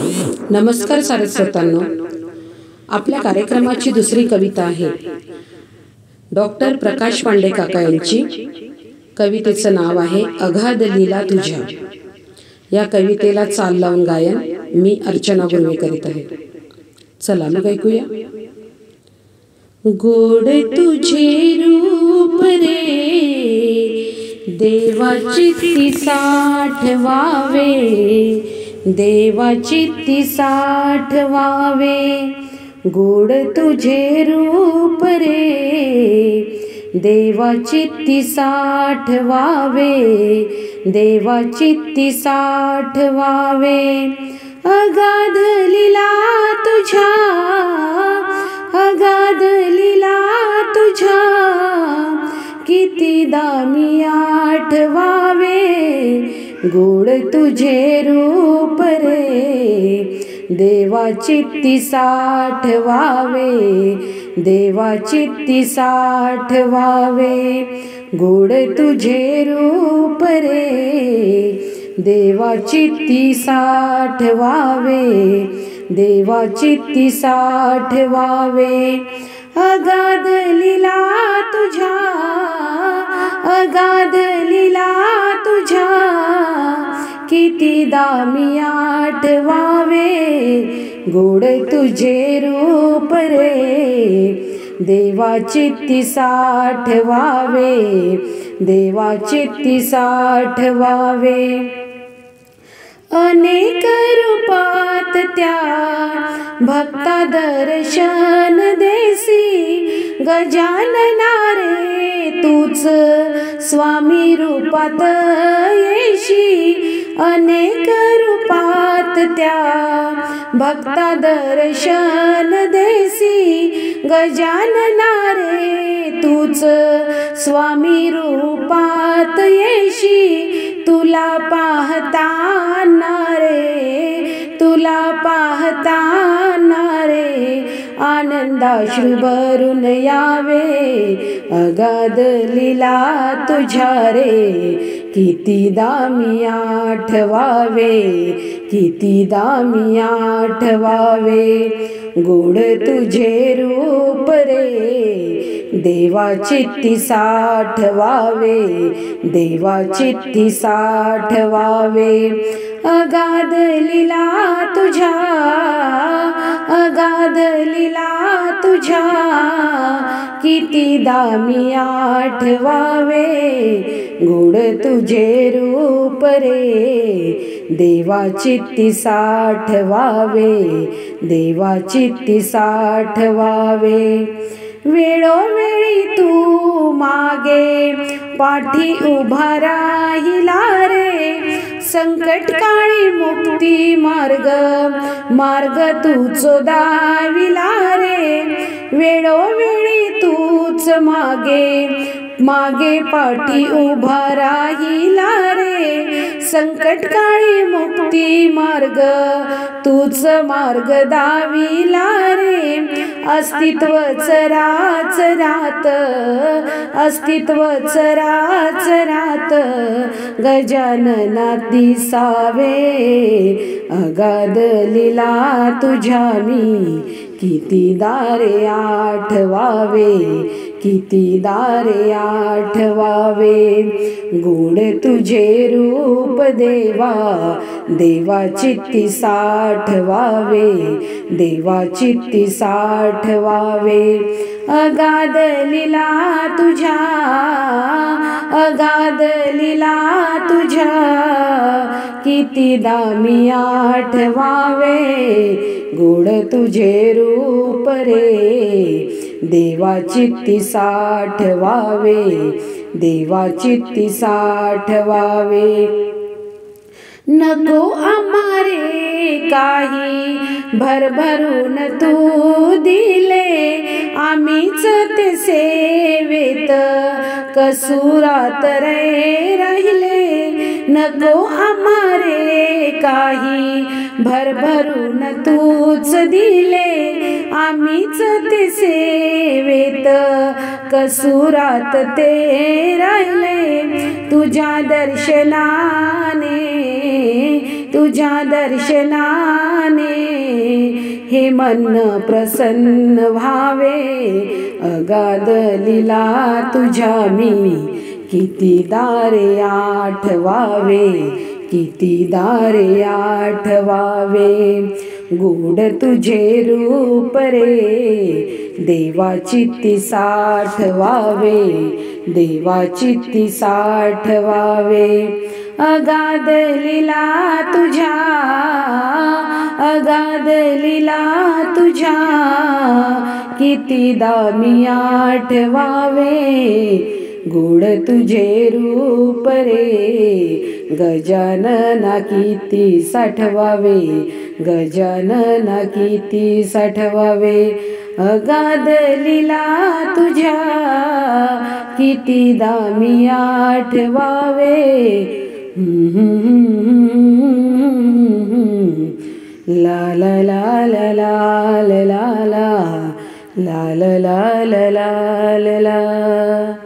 नमस्कार सारस्वतांनो, आपल्या कार्यक्रमाची दुसरी कविता आहे डॉक्टर प्रकाश पांडे काका यांची. कवितेचं नाव आहे अगाध लीला तुझ्या. या कवितेला चाल लावून गायन मी अर्चना गुरवे करीत आहे. चला मग ऐकूया. गोड तुझे रूप रे देवाची ती साठवावे, देवाची ती साठवावे. गोड तुझे रूप रे देवाची ती साठवावे, देवाची ती साठवावे. अगाध लीला तुझ्या, अगाध लीला तुझ्या, कितीदा मी आठवावे. गोड तुझे रूप रे देवाची ती साठवावे, देवाची ती साठवावे. गोड तुझे रूप रे देवाची ती साठवावे, देवाची ती साठवावे. अगाध लीला तुझ्या, अगाध लीला तुझ्या, कितीदा मी आठवावे. गोड तुझे रूप रे देवाची ती साठवावे, देवाची ती साठवावे. अनेक रूपात त्या भक्ता दर्शन देसी, गजानना रे तूच स्वामी रूपात येशी. अनेक रूपात त्या भक्ता दर्शन देसी, गजानना रे तूच स्वामी रूपात येशी. तुला पाहताना रे, तुला पाहताना रे आनंदाश्रू भरून यावे. अगाध लीला तुझ्या रे कितीदा मी आठवावे, कितीदा मी आठवावे. गोड तुझे रूप रे देवाची ती साठवावे, देवाची ती साठवावे. अगाध लीला तुझ्या, अगाध लीला तुझ्या, कितीदा मी आठवावे. गोड तुझे रूप रे देवाची ती साठवावे, देवाची ती साठवावे. वेळोवेळी तू मागे पाठी उभा राहिला रे, संकट काळी मुक्ती मार्ग, मार्ग तूच दाविला रे. वेळोवेळी तूच मागे, मागे पाठी उभा राहिला रे, संकट काळी मुक्ती मार्ग तूच मार्ग दाविला रे. अस्तित्वच राच रात, अस्तित्वच राच रात, गजानना दिसावे. अगाध लीला तुझ्या मी कितीदा रे आठवावे, कितीदा रे आठवावे. गोड तुझे रूप देवा देवाची ती साठवावे, देवाची ती साठवावे. अगाध लीला तुझ्या, अगाध लीला तुझ्या, कितीदा मी आठवावे. गोड तुझे रूप रे देवाची ती साठवावे, देवाची ती साठवावे. नको आम्हारे काही भरभरून तू दिले, आम्हीच ते सेवेत कसूरात रे राहिले. नको आम्हारे काही भरभरून तूच दिले, आम्हीच ते सेवेत कसूरात ते राहिले. तुझ्या दर्शनाने, तुझ्या दर्शनाने हे मन प्रसन्न व्हावे, अगाध लीला तुझ्या मी कितीदा रे आठवावे, कितीदा रे आठवावे. गोड तुझे रूप रे देवाची ती साठवावे, देवाची ती साठवावे. अगाध लीला तुझ्या, अगाध लीला तुझ्या कितीदा मी आठवावे. गोड तुझे रूप रे गजानना किती साठवावे, गजानना किती साठवावे. अगाध लीला तुझ्या कितीदा मी आठवावे. ला ला ला ला ला ला ला ला ला ला ला ला ला.